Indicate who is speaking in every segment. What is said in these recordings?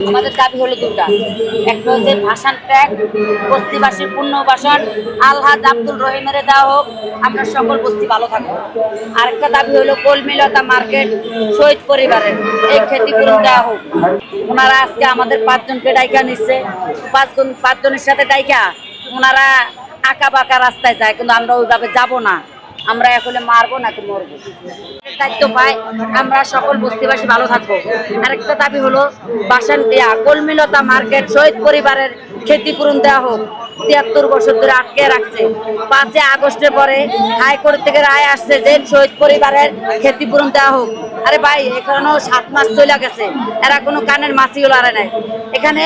Speaker 1: আমাদের দাবি হলো দুটা। একটা হচ্ছে ভাষণ ট্যাগ, বস্তিবাসীর পুনর্বাসন আলহাজ আব্দুল রহিমের দেওয়া হোক, আমরা সকল বস্তি ভালো থাকবো। আরেকটা দাবি হলো কলমিলতা মার্কেট শহীদ পরিবারের এই ক্ষতিপূরণ দেওয়া হোক। ওনারা আজকে আমাদের 5 জনকে ডাইকা নিচ্ছে, 5 জনের সাথে ডাইকা ওনারা আঁকা বাঁকা রাস্তায় যায়, কিন্তু আমরা ওইভাবে যাব না। আমরা এখন মারবো নাকি মরবো, দায়িত্ব পাই। আমরা সকল বস্তিবাসী ভালো থাকবো। আরেকটা দাবি হলো বাসান কলমিলতা মার্কেট শহীদ পরিবারের ক্ষতিপূরণ দেওয়া হোক। 73 বছর ধরে আটকে রাখছে। 5 আগস্টের পরে হাইকোর্ট থেকে রায় আসছে যে শহীদ পরিবারের ক্ষতিপূরণ দেওয়া হোক। আরে ভাই, এখানেও 7 মাস চলে গেছে, এরা কোনো কানের মাছিও লড়ে নাই। এখানে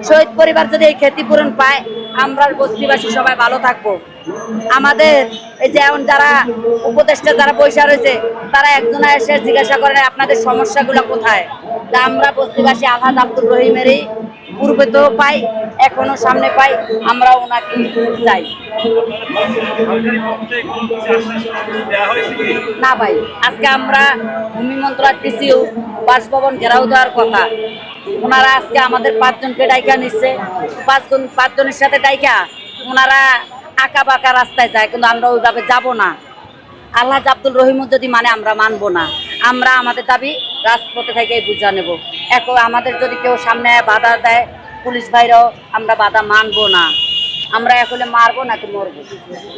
Speaker 1: শহীদ পরিবার যদি এই ক্ষতিপূরণ পায়, আমরা বস্তিবাসী সবাই ভালো থাকবো। আমাদের এই যে এখন যারা উপদেষ্টা যারা পয়সা রয়েছে, তারা একজনে এসে জিজ্ঞাসা করেন আপনাদের সমস্যাগুলো কোথায়। তা আমরা বস্তিবাসী আলহাজ আব্দুল রহিমেরই পূর্বে তো পাই, এখনো সামনে পাই, আমরা ওনাকে চাই না ভাই। আজকে আমরা ভূমি মন্ত্রণালয় টিসিও বাসভবন ঘেরাও দেওয়ার কথা, ওনারা আজকে আমাদের 5 জনকে ডাইকা নিচ্ছে, 5 জনের সাথে ডাইকা ওনারা আঁকা বাঁকা রাস্তায় যায়, কিন্তু আমরা ওইভাবে যাব না। আলহাজ আব্দুল রহিম যদি মানে আমরা মানবো না। আমরা আমাদের দাবি রাজপথে থেকে বুঝা নেব। এখন আমাদের যদি কেউ সামনে বাধা দেয়, পুলিশ ভাইরাও, আমরা বাধা মানবো না। আমরা এখন মারবো নাকি মরবো।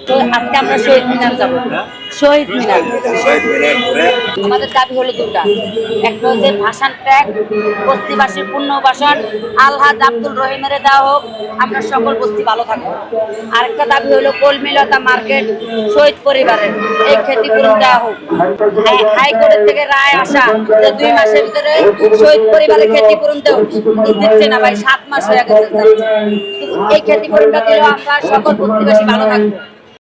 Speaker 1: তো আজকে আমরা শহীদ মিনার যাবো। শহীদ মিনার আমাদের দাবি হলো দুটা। একটা হচ্ছে ভাষণ ট্যাগ, বস্তিবাসীর পুনর্বাসন আলহাজ আব্দুল রহিমের দেওয়া হোক, আমরা সকল বস্তি ভালো থাকবো। আরেকটা দাবি হলো কলমিলতা মার্কেট শহীদ পরিবারের এই ক্ষতিপূরণ দেওয়া হোক। হাইকোর্টের থেকে রায় আসা যে 2 মাসের ভিতরে শহীদ পরিবারের ক্ষতিপূরণ দিচ্ছে না ভাই, 7 মাস হয়ে গেছে। এই ক্ষতিপূরণটা দিলেও আমরা সকল বস্তিবাসী ভালো থাকবো।